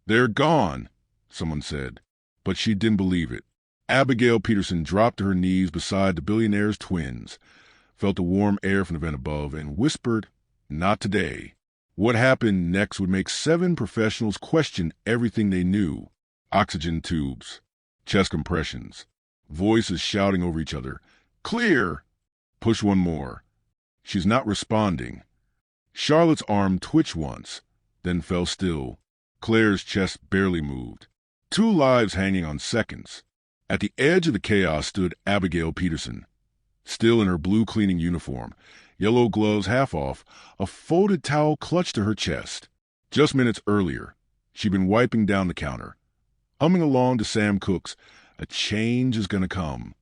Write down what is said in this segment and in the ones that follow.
"They're gone," someone said, but she didn't believe it. Abigail Peterson dropped to her knees beside the billionaire's twins, felt the warm air from the vent above, and whispered, "Not today." What happened next would make 7 professionals question everything they knew. Oxygen tubes, chest compressions, voices shouting over each other. "Clear!" "Push one more." "She's not responding." Charlotte's arm twitched once, then fell still. Claire's chest barely moved. 2 lives hanging on seconds. At the edge of the chaos stood Abigail Peterson, still in her blue cleaning uniform, yellow gloves half off, a folded towel clutched to her chest. Just minutes earlier, she'd been wiping down the counter, humming along to Sam Cooke's "A Change Is Gonna Come."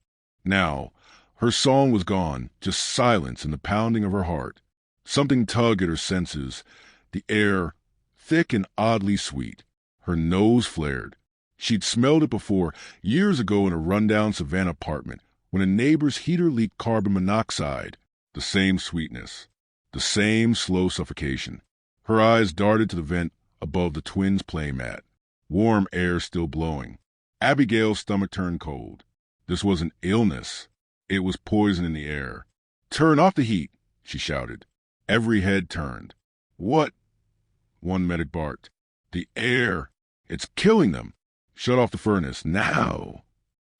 Now, her song was gone, just silence and the pounding of her heart. Something tugged at her senses, the air thick and oddly sweet. Her nose flared. She'd smelled it before, years ago in a rundown Savannah apartment, when a neighbor's heater leaked carbon monoxide. The same sweetness, the same slow suffocation. Her eyes darted to the vent above the twins' playmat. Warm air still blowing. Abigail's stomach turned cold. This wasn't illness. It was poison in the air. "Turn off the heat," she shouted. Every head turned. "What?" one medic barked. "The air. It's killing them. Shut off the furnace, now."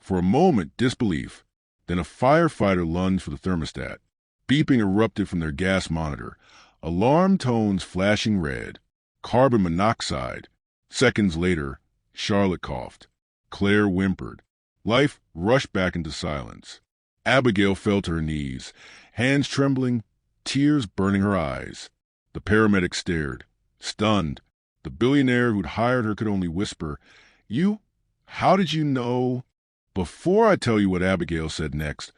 For a moment, disbelief. Then a firefighter lunged for the thermostat. Beeping erupted from their gas monitor. Alarm tones flashing red. Carbon monoxide. Seconds later, Charlotte coughed. Claire whimpered. Life rushed back into silence. Abigail fell to her knees, hands trembling, tears burning her eyes. The paramedic stared, stunned. The billionaire who'd hired her could only whisper, How did you know?" Before I tell you what Abigail said next,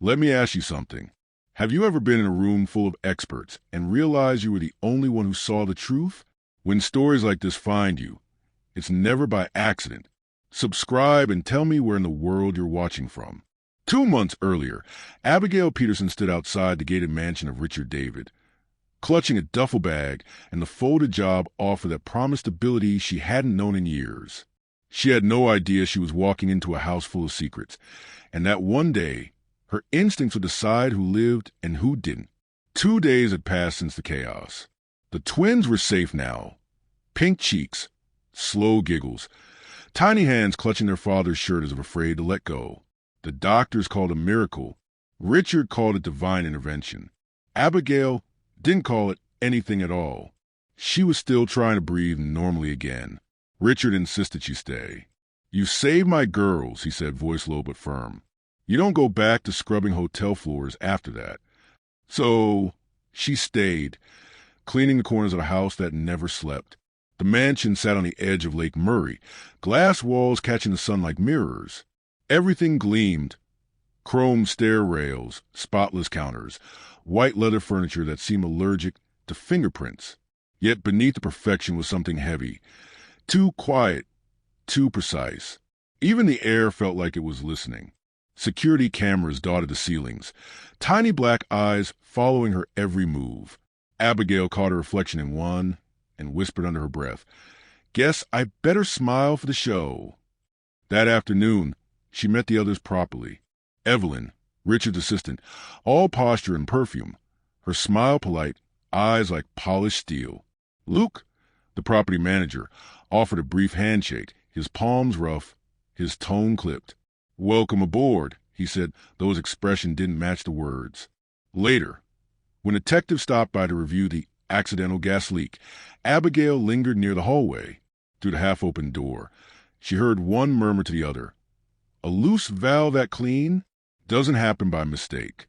let me ask you something. Have you ever been in a room full of experts and realized you were the only one who saw the truth? When stories like this find you, it's never by accident. Subscribe and tell me where in the world you're watching from. 2 months earlier, Abigail Peterson stood outside the gated mansion of Richard David, clutching a duffel bag and the folded job offer that promised stability she hadn't known in years. She had no idea she was walking into a house full of secrets, and that one day, her instincts would decide who lived and who didn't. 2 days had passed since the chaos. The twins were safe now. Pink cheeks, slow giggles, tiny hands clutching their father's shirt as if afraid to let go. The doctors called it a miracle. Richard called it divine intervention. Abigail didn't call it anything at all. She was still trying to breathe normally again. Richard insisted she stay. "You saved my girls," he said, voice low but firm. "You don't go back to scrubbing hotel floors after that." So she stayed, cleaning the corners of a house that never slept. The mansion sat on the edge of Lake Murray, glass walls catching the sun like mirrors. Everything gleamed. Chrome stair rails, spotless counters, white leather furniture that seemed allergic to fingerprints. Yet beneath the perfection was something heavy, too quiet, too precise. Even the air felt like it was listening. Security cameras dotted the ceilings, tiny black eyes following her every move. Abigail caught her reflection in one and whispered under her breath, "Guess I better smile for the show." That afternoon, she met the others properly. Evelyn, Richard's assistant, all posture and perfume, her smile polite, eyes like polished steel. Luke, the property manager, offered a brief handshake, his palms rough, his tone clipped. "Welcome aboard," he said, though his expression didn't match the words. Later, when detectives stopped by to review the accidental gas leak, Abigail lingered near the hallway. Through the half-open door, she heard one murmur to the other, "A loose valve that clean doesn't happen by mistake."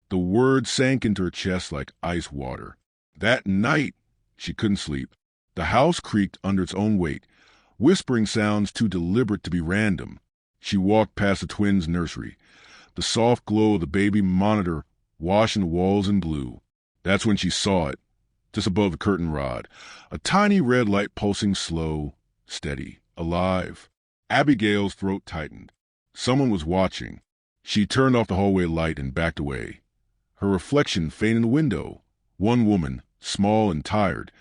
The word sank into her chest like ice water. That night, she couldn't sleep. The house creaked under its own weight, whispering sounds too deliberate to be random. She walked past the twins' nursery, the soft glow of the baby monitor washing the walls in blue. That's when she saw it, just above the curtain rod, a tiny red light pulsing slow, steady, alive. Abigail's throat tightened. Someone was watching. She turned off the hallway light and backed away. Her reflection faint in the window. One woman, small and tired,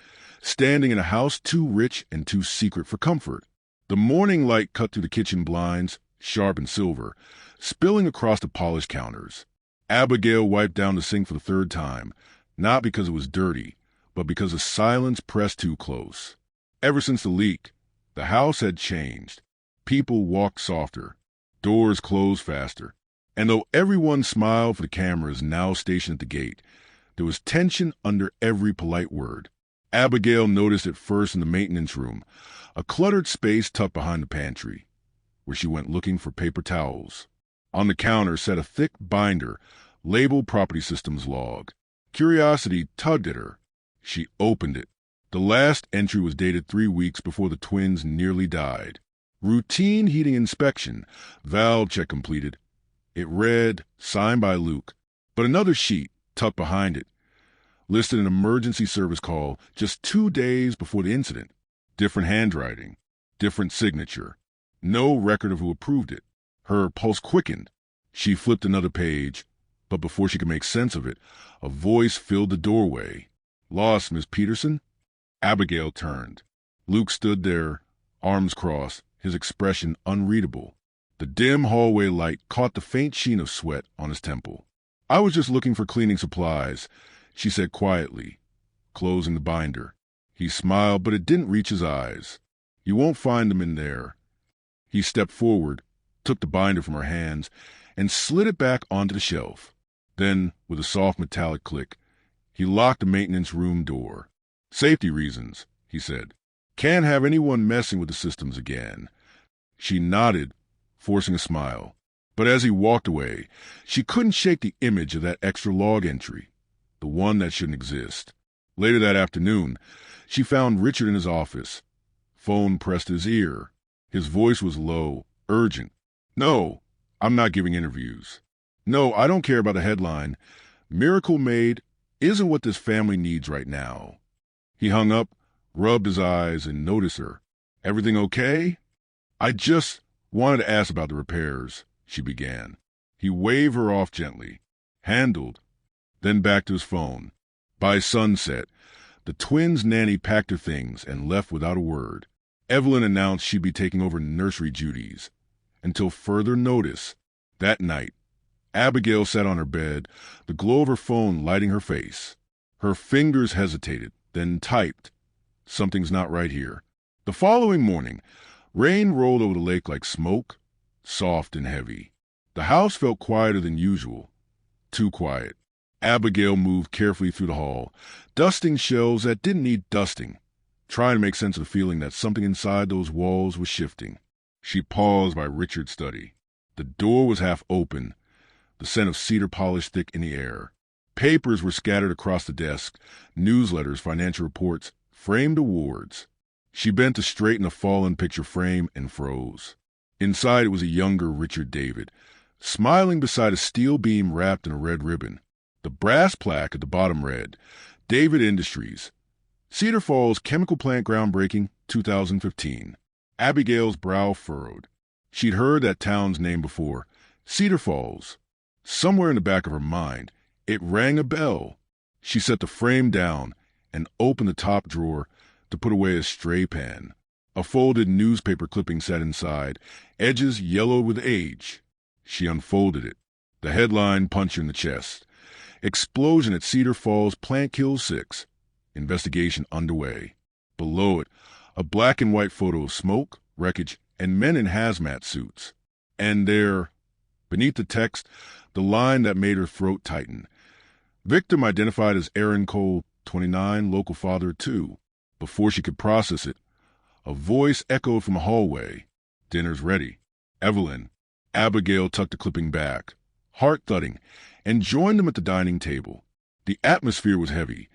standing in a house too rich and too secret for comfort. The morning light cut through the kitchen blinds, sharp and silver, spilling across the polished counters. Abigail wiped down the sink for the third time, not because it was dirty, but because the silence pressed too close. Ever since the leak, the house had changed. People walked softer, doors closed faster, and though everyone smiled for the cameras now stationed at the gate, there was tension under every polite word. Abigail noticed it first in the maintenance room, a cluttered space tucked behind the pantry, where she went looking for paper towels. On the counter sat a thick binder labeled Property Systems Log. Curiosity tugged at her. She opened it. The last entry was dated 3 weeks before the twins nearly died. Routine heating inspection, valve check completed. It read, signed by Luke, but another sheet, tucked behind it, listed an emergency service call just 2 days before the incident. Different handwriting, different signature. No record of who approved it. Her pulse quickened. She flipped another page, but before she could make sense of it, a voice filled the doorway. "Lost, Miss Peterson?" Abigail turned. Luke stood there, arms crossed, his expression unreadable. The dim hallway light caught the faint sheen of sweat on his temple. "I was just looking for cleaning supplies," she said quietly, closing the binder. He smiled, but it didn't reach his eyes. "You won't find them in there." He stepped forward, took the binder from her hands, and slid it back onto the shelf. Then, with a soft metallic click, he locked the maintenance room door. "Safety reasons," he said. "Can't have anyone messing with the systems again." She nodded, forcing a smile. But as he walked away, she couldn't shake the image of that extra log entry, the one that shouldn't exist. Later that afternoon, she found Richard in his office. Phone pressed to his ear. His voice was low, urgent. "No, I'm not giving interviews. No, I don't care about the headline. Miracle Made isn't what this family needs right now." He hung up, rubbed his eyes, and noticed her. "Everything okay?" "I just wanted to ask about the repairs," she began. He waved her off gently. "Handled." Then back to his phone. By sunset, the twins' nanny packed her things and left without a word. Evelyn announced she'd be taking over nursery duties. Until further notice, that night, Abigail sat on her bed, the glow of her phone lighting her face. Her fingers hesitated, then typed, "Something's not right here." The following morning, rain rolled over the lake like smoke, soft and heavy. The house felt quieter than usual. Too quiet. Abigail moved carefully through the hall, dusting shelves that didn't need dusting, trying to make sense of the feeling that something inside those walls was shifting. She paused by Richard's study. The door was half open, the scent of cedar polish thick in the air. Papers were scattered across the desk, newsletters, financial reports, framed awards. She bent to straighten a fallen picture frame and froze. Inside it was a younger Richard David, smiling beside a steel beam wrapped in a red ribbon. The brass plaque at the bottom read, "David Industries, Cedar Falls Chemical Plant Groundbreaking, 2015. Abigail's brow furrowed. She'd heard that town's name before, Cedar Falls. Somewhere in the back of her mind, it rang a bell. She set the frame down and opened the top drawer to put away a stray pen. A folded newspaper clipping sat inside, edges yellowed with age. She unfolded it. The headline punched her in the chest. "Explosion at Cedar Falls Plant Kills 6. Investigation underway." Below it, a black and white photo of smoke, wreckage, and men in hazmat suits. And there, beneath the text, the line that made her throat tighten. "Victim identified as Aaron Cole, 29, local father, 2. Before she could process it, a voice echoed from a hallway. "Dinner's ready." Evelyn. Abigail tucked the clipping back, heart thudding, and joined them at the dining table. The atmosphere was heavy,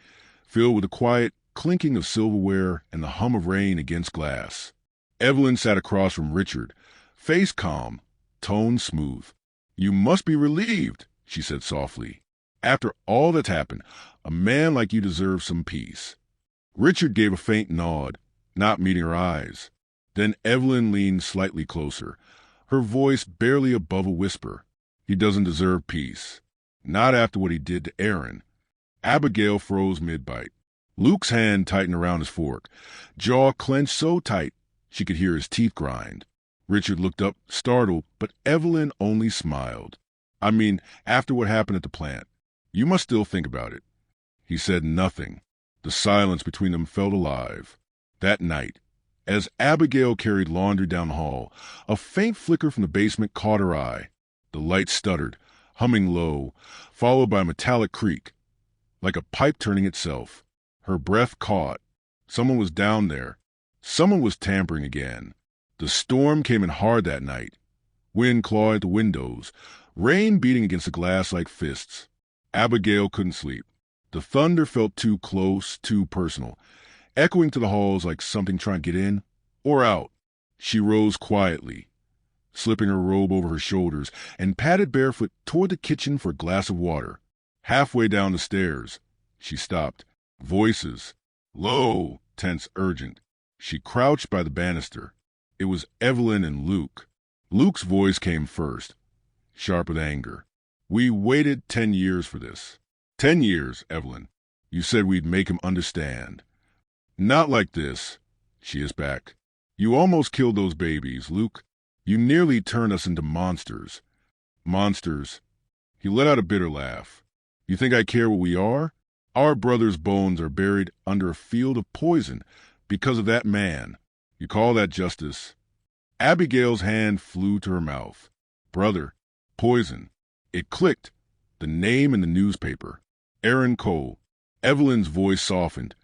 filled with the quiet clinking of silverware and the hum of rain against glass. Evelyn sat across from Richard, face calm, tone smooth. "You must be relieved," she said softly. "After all that's happened, a man like you deserves some peace." Richard gave a faint nod, not meeting her eyes. Then Evelyn leaned slightly closer, her voice barely above a whisper. "He doesn't deserve peace. Not after what he did to Aaron." Abigail froze mid-bite. Luke's hand tightened around his fork, jaw clenched so tight she could hear his teeth grind. Richard looked up, startled, but Evelyn only smiled. I mean, after what happened at the plant, you must still think about it. He said nothing. The silence between them felt alive. That night, as Abigail carried laundry down the hall, a faint flicker from the basement caught her eye. The light stuttered, humming low, followed by a metallic creak, like a pipe turning itself. Her breath caught. Someone was down there. Someone was tampering again. The storm came in hard that night. Wind clawed at the windows, rain beating against the glass like fists. Abigail couldn't sleep. The thunder felt too close, too personal, echoing to the halls like something trying to get in or out. She rose quietly, slipping her robe over her shoulders, and padded barefoot toward the kitchen for a glass of water. Halfway down the stairs, she stopped. Voices. Low, tense, urgent. She crouched by the banister. It was Evelyn and Luke. Luke's voice came first, sharp with anger. We waited 10 years for this. 10 years, Evelyn. You said we'd make him understand. Not like this, she hissed back. You almost killed those babies, Luke. You nearly turned us into monsters. Monsters. He let out a bitter laugh. You think I care what we are? Our brother's bones are buried under a field of poison because of that man. You call that justice? Abigail's hand flew to her mouth. Brother. Poison. It clicked. The name in the newspaper. Aaron Cole. Evelyn's voice softened,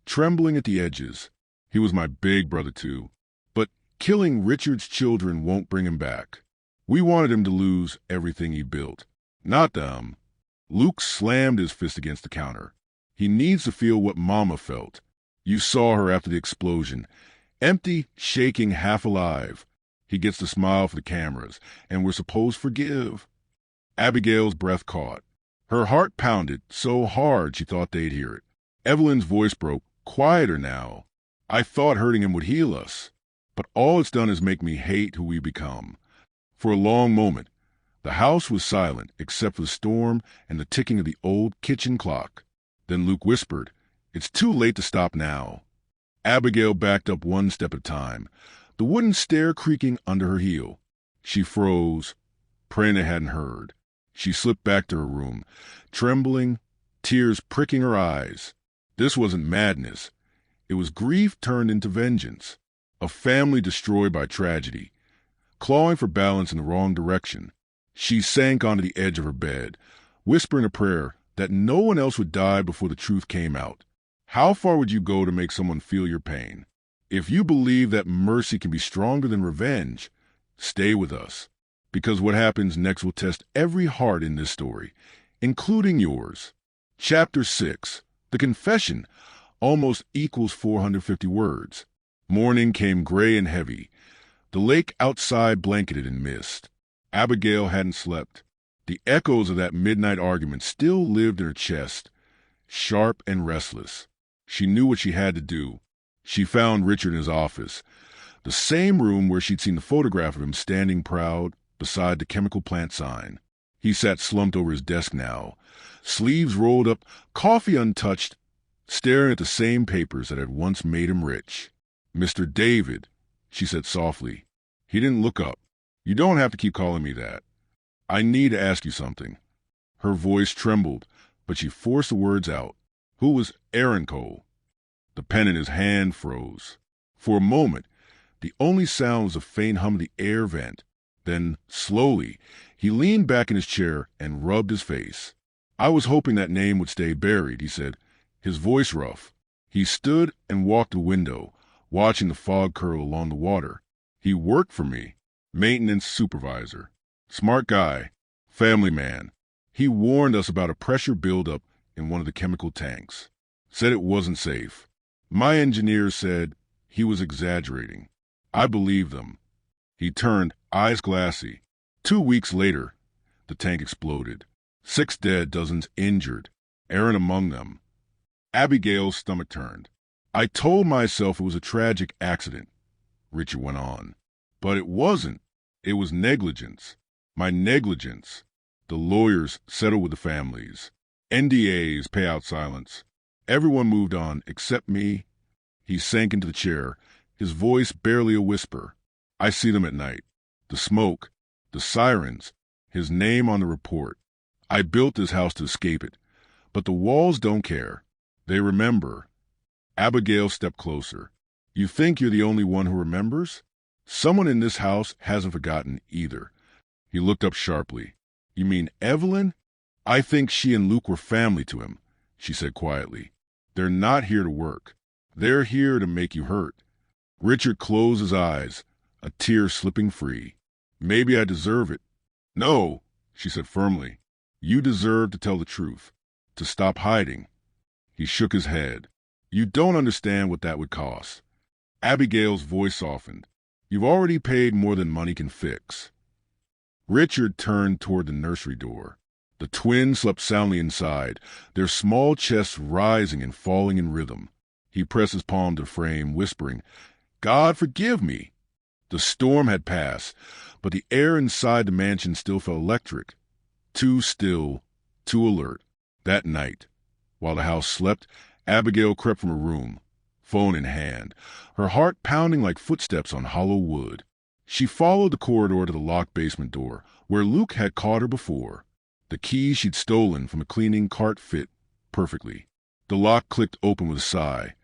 trembling at the edges. He was my big brother, too. But killing Richard's children won't bring him back. We wanted him to lose everything he built. Not them. Luke slammed his fist against the counter. He needs to feel what Mama felt. You saw her after the explosion. Empty, shaking, half alive. He gets to smile for the cameras, and we're supposed to forgive. Abigail's breath caught. Her heart pounded so hard she thought they'd hear it. Evelyn's voice broke, quieter now. I thought hurting him would heal us, but all it's done is make me hate who we become. For a long moment, the house was silent except for the storm and the ticking of the old kitchen clock. Then Luke whispered, It's too late to stop now. Abigail backed up one step at a time, the wooden stair creaking under her heel. She froze, praying they hadn't heard. She slipped back to her room, trembling, tears pricking her eyes. This wasn't madness. It was grief turned into vengeance. A family destroyed by tragedy, clawing for balance in the wrong direction. She sank onto the edge of her bed, whispering a prayer that no one else would die before the truth came out. How far would you go to make someone feel your pain? If you believe that mercy can be stronger than revenge, stay with us. Because what happens next will test every heart in this story, including yours. Chapter 6. The Confession almost equals 450 words. Morning came gray and heavy. The lake outside blanketed in mist. Abigail hadn't slept. The echoes of that midnight argument still lived in her chest, sharp and restless. She knew what she had to do. She found Richard in his office, the same room where she'd seen the photograph of him standing proud beside the chemical plant sign. He sat slumped over his desk now, sleeves rolled up, coffee untouched, staring at the same papers that had once made him rich. Mr. David, she said softly. He didn't look up. You don't have to keep calling me that. I need to ask you something. Her voice trembled, but she forced the words out. Who was Aaron Cole? The pen in his hand froze. For a moment, the only sound was a faint hum of the air vent. Then, slowly, he leaned back in his chair and rubbed his face. I was hoping that name would stay buried, he said, his voice rough. He stood and walked to the window, watching the fog curl along the water. He worked for me. Maintenance supervisor. Smart guy. Family man. He warned us about a pressure buildup in one of the chemical tanks. Said it wasn't safe. My engineers said he was exaggerating. I believed them. He turned, eyes glassy. 2 weeks later, the tank exploded. 6 dead, dozens injured. Aaron among them. Abigail's stomach turned. I told myself it was a tragic accident, Richard went on. But it wasn't. It was negligence. My negligence. The lawyers settled with the families. NDAs, payout silence. Everyone moved on, except me. He sank into the chair, his voice barely a whisper. I see them at night. The smoke, the sirens, his name on the report. I built this house to escape it, but the walls don't care. They remember. Abigail stepped closer. You think you're the only one who remembers? Someone in this house hasn't forgotten either. He looked up sharply. You mean Evelyn? I think she and Luke were family to him, she said quietly. They're not here to work. They're here to make you hurt. Richard closed his eyes, a tear slipping free. Maybe I deserve it. No, she said firmly. You deserve to tell the truth, to stop hiding. He shook his head. You don't understand what that would cost. Abigail's voice softened. You've already paid more than money can fix. Richard turned toward the nursery door. The twins slept soundly inside, their small chests rising and falling in rhythm. He pressed his palm to the frame, whispering, God forgive me. The storm had passed, but the air inside the mansion still felt electric. Too still, too alert. That night, while the house slept, Abigail crept from her room, phone in hand, her heart pounding like footsteps on hollow wood. She followed the corridor to the locked basement door, where Luke had caught her before. The key she'd stolen from a cleaning cart fit perfectly. The lock clicked open with a sigh,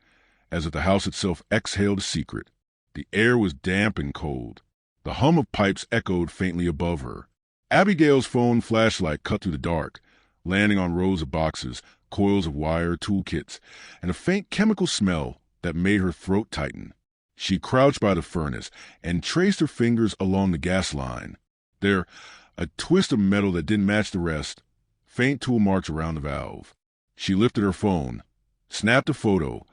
as if the house itself exhaled a secret. The air was damp and cold. The hum of pipes echoed faintly above her. Abigail's phone flashlight cut through the dark, landing on rows of boxes, coils of wire, toolkits, and a faint chemical smell that made her throat tighten. She crouched by the furnace and traced her fingers along the gas line. There, a twist of metal that didn't match the rest, faint tool marks around the valve. She lifted her phone, snapped a photo,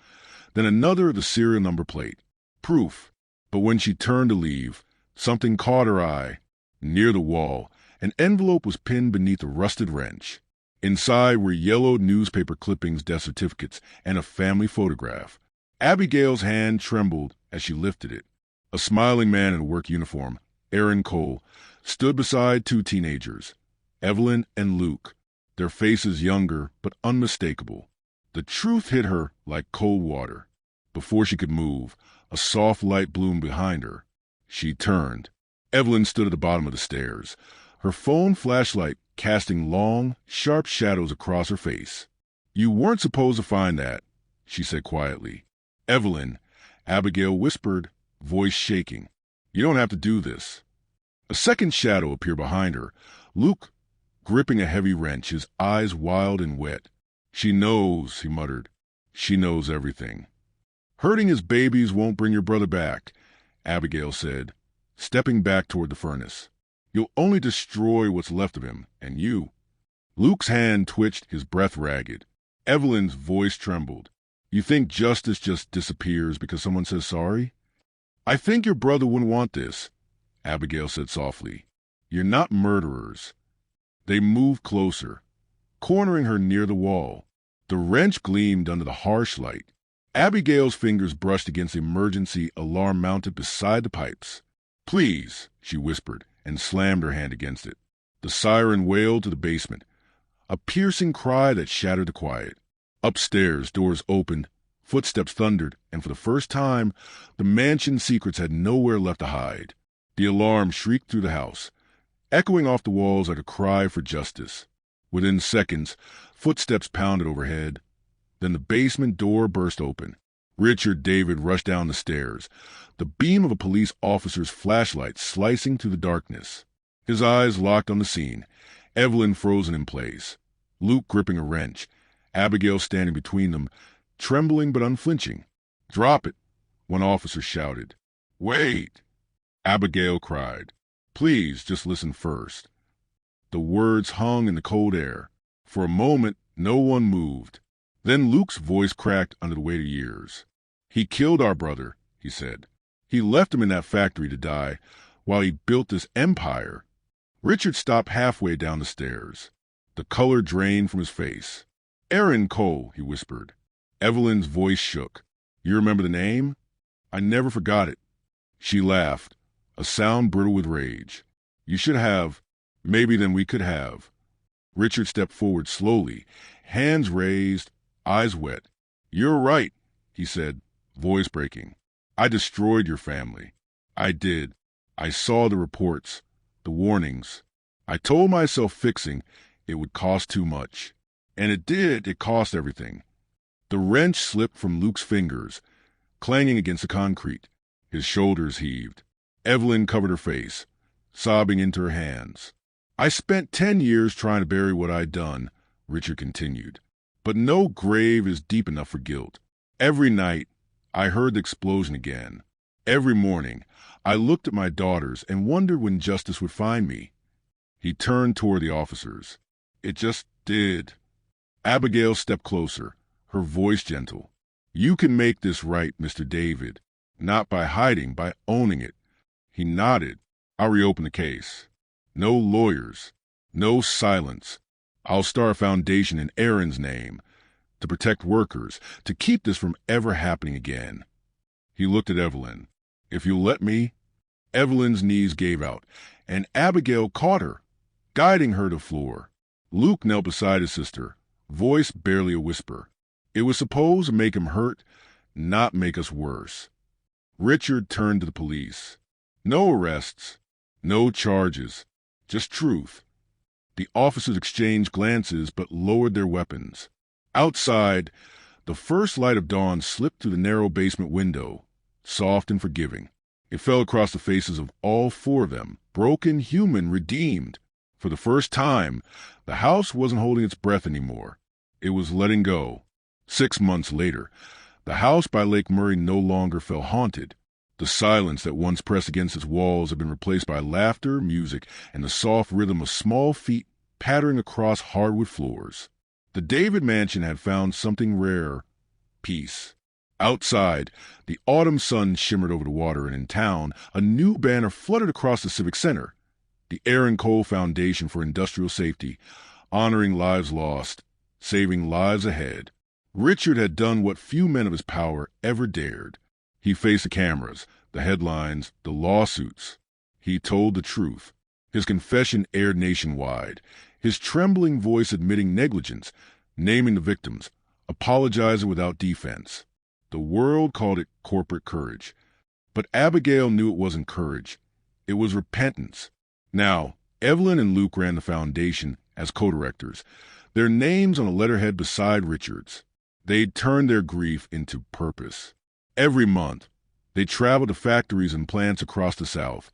then another of the serial number plate. Proof. But when she turned to leave, something caught her eye. Near the wall, an envelope was pinned beneath a rusted wrench. Inside were yellowed newspaper clippings, death certificates, and a family photograph. Abigail's hand trembled as she lifted it. A smiling man in a work uniform, Aaron Cole, stood beside two teenagers, Evelyn and Luke, their faces younger but unmistakable. The truth hit her like cold water. Before she could move, a soft light bloomed behind her. She turned. Evelyn stood at the bottom of the stairs, her phone flashlight casting long, sharp shadows across her face. You weren't supposed to find that, she said quietly. Evelyn, Abigail whispered, voice shaking. You don't have to do this. A second shadow appeared behind her, Luke gripping a heavy wrench, his eyes wild and wet. She knows, he muttered. She knows everything. Hurting his babies won't bring your brother back, Abigail said, stepping back toward the furnace. You'll only destroy what's left of him, and you. Luke's hand twitched, his breath ragged. Evelyn's voice trembled. You think justice just disappears because someone says sorry? I think your brother wouldn't want this, Abigail said softly. You're not murderers. They moved closer, cornering her near the wall. The wrench gleamed under the harsh light. Abigail's fingers brushed against the emergency alarm mounted beside the pipes. Please, she whispered, and slammed her hand against it. The siren wailed to the basement, a piercing cry that shattered the quiet. Upstairs, doors opened, footsteps thundered, and for the first time, the mansion's secrets had nowhere left to hide. The alarm shrieked through the house, echoing off the walls like a cry for justice. Within seconds, footsteps pounded overhead. Then the basement door burst open. Richard David rushed down the stairs, the beam of a police officer's flashlight slicing through the darkness. His eyes locked on the scene, Evelyn frozen in place, Luke gripping a wrench, Abigail standing between them, trembling but unflinching. Drop it, one officer shouted. Wait, Abigail cried. Please, just listen first. The words hung in the cold air. For a moment, no one moved. Then Luke's voice cracked under the weight of years. He killed our brother, he said. He left him in that factory to die while he built this empire. Richard stopped halfway down the stairs. The color drained from his face. Aaron Cole, he whispered. Evelyn's voice shook. You remember the name? I never forgot it. She laughed, a sound brittle with rage. You should have. Maybe then we could have. Richard stepped forward slowly, hands raised, eyes wet. "You're right," he said, voice breaking. "I destroyed your family. I did. I saw the reports, the warnings. I told myself fixing it would cost too much. And it did. It cost everything." The wrench slipped from Luke's fingers, clanging against the concrete. His shoulders heaved. Evelyn covered her face, sobbing into her hands. "I spent 10 years trying to bury what I'd done," Richard continued. "But no grave is deep enough for guilt. Every night, I heard the explosion again. Every morning, I looked at my daughters and wondered when justice would find me." He turned toward the officers. "It just did." Abigail stepped closer, her voice gentle. "You can make this right, Mr. David. Not by hiding, by owning it." He nodded. "I'll reopen the case. No lawyers. No silence. I'll start a foundation in Aaron's name to protect workers, to keep this from ever happening again." He looked at Evelyn. "If you'll let me." Evelyn's knees gave out, and Abigail caught her, guiding her to the floor. Luke knelt beside his sister, voice barely a whisper. "It was supposed to make him hurt, not make us worse." Richard turned to the police. "No arrests, no charges, just truth." The officers exchanged glances but lowered their weapons. Outside, the first light of dawn slipped through the narrow basement window, soft and forgiving. It fell across the faces of all four of them, broken, human, redeemed. For the first time, the house wasn't holding its breath anymore. It was letting go. 6 months later, the house by Lake Murray no longer felt haunted. The silence that once pressed against its walls had been replaced by laughter, music, and the soft rhythm of small feet pattering across hardwood floors. The David mansion had found something rare: peace. Outside, the autumn sun shimmered over the water, and in town, a new banner fluttered across the Civic Center. The Aaron Cole Foundation for Industrial Safety, honoring lives lost, saving lives ahead. Richard had done what few men of his power ever dared. He faced the cameras, the headlines, the lawsuits. He told the truth. His confession aired nationwide, his trembling voice admitting negligence, naming the victims, apologizing without defense. The world called it corporate courage. But Abigail knew it wasn't courage. It was repentance. Now, Evelyn and Luke ran the foundation as co-directors, their names on a letterhead beside Richard's. They'd turned their grief into purpose. Every month, they traveled to factories and plants across the South,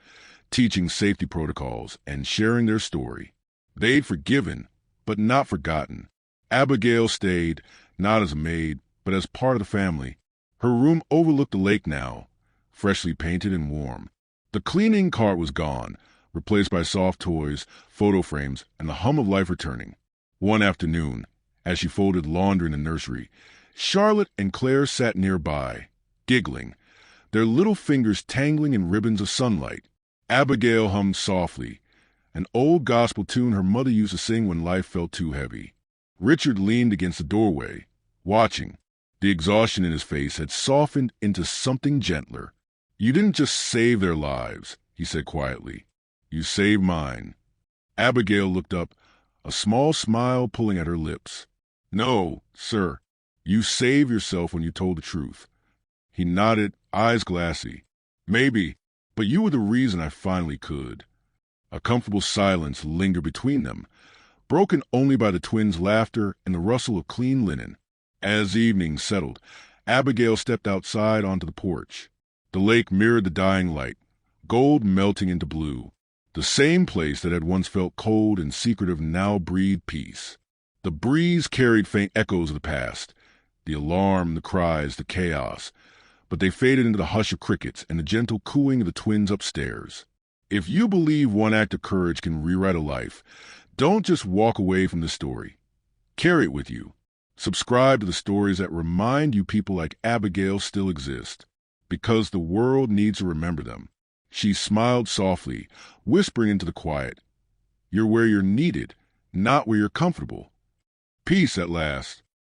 teaching safety protocols and sharing their story. They'd forgiven, but not forgotten. Abigail stayed, not as a maid, but as part of the family. Her room overlooked the lake now, freshly painted and warm. The cleaning cart was gone, replaced by soft toys, photo frames, and the hum of life returning. One afternoon, as she folded laundry in the nursery, Charlotte and Claire sat nearby, giggling, their little fingers tangling in ribbons of sunlight. Abigail hummed softly, an old gospel tune her mother used to sing when life felt too heavy. Richard leaned against the doorway, watching. The exhaustion in his face had softened into something gentler. "You didn't just save their lives," he said quietly. "You saved mine." Abigail looked up, a small smile pulling at her lips. "No, sir. You saved yourself when you told the truth." He nodded, eyes glassy. "Maybe, but you were the reason I finally could." A comfortable silence lingered between them, broken only by the twins' laughter and the rustle of clean linen. As evening settled, Abigail stepped outside onto the porch. The lake mirrored the dying light, gold melting into blue. The same place that had once felt cold and secretive now breathed peace. The breeze carried faint echoes of the past, the alarm, the cries, the chaos, but they faded into the hush of crickets and the gentle cooing of the twins upstairs. If you believe one act of courage can rewrite a life, don't just walk away from the story. Carry it with you. Subscribe to the stories that remind you people like Abigail still exist, because the world needs to remember them. She smiled softly, whispering into the quiet, "You're where you're needed, not where you're comfortable." Peace at last.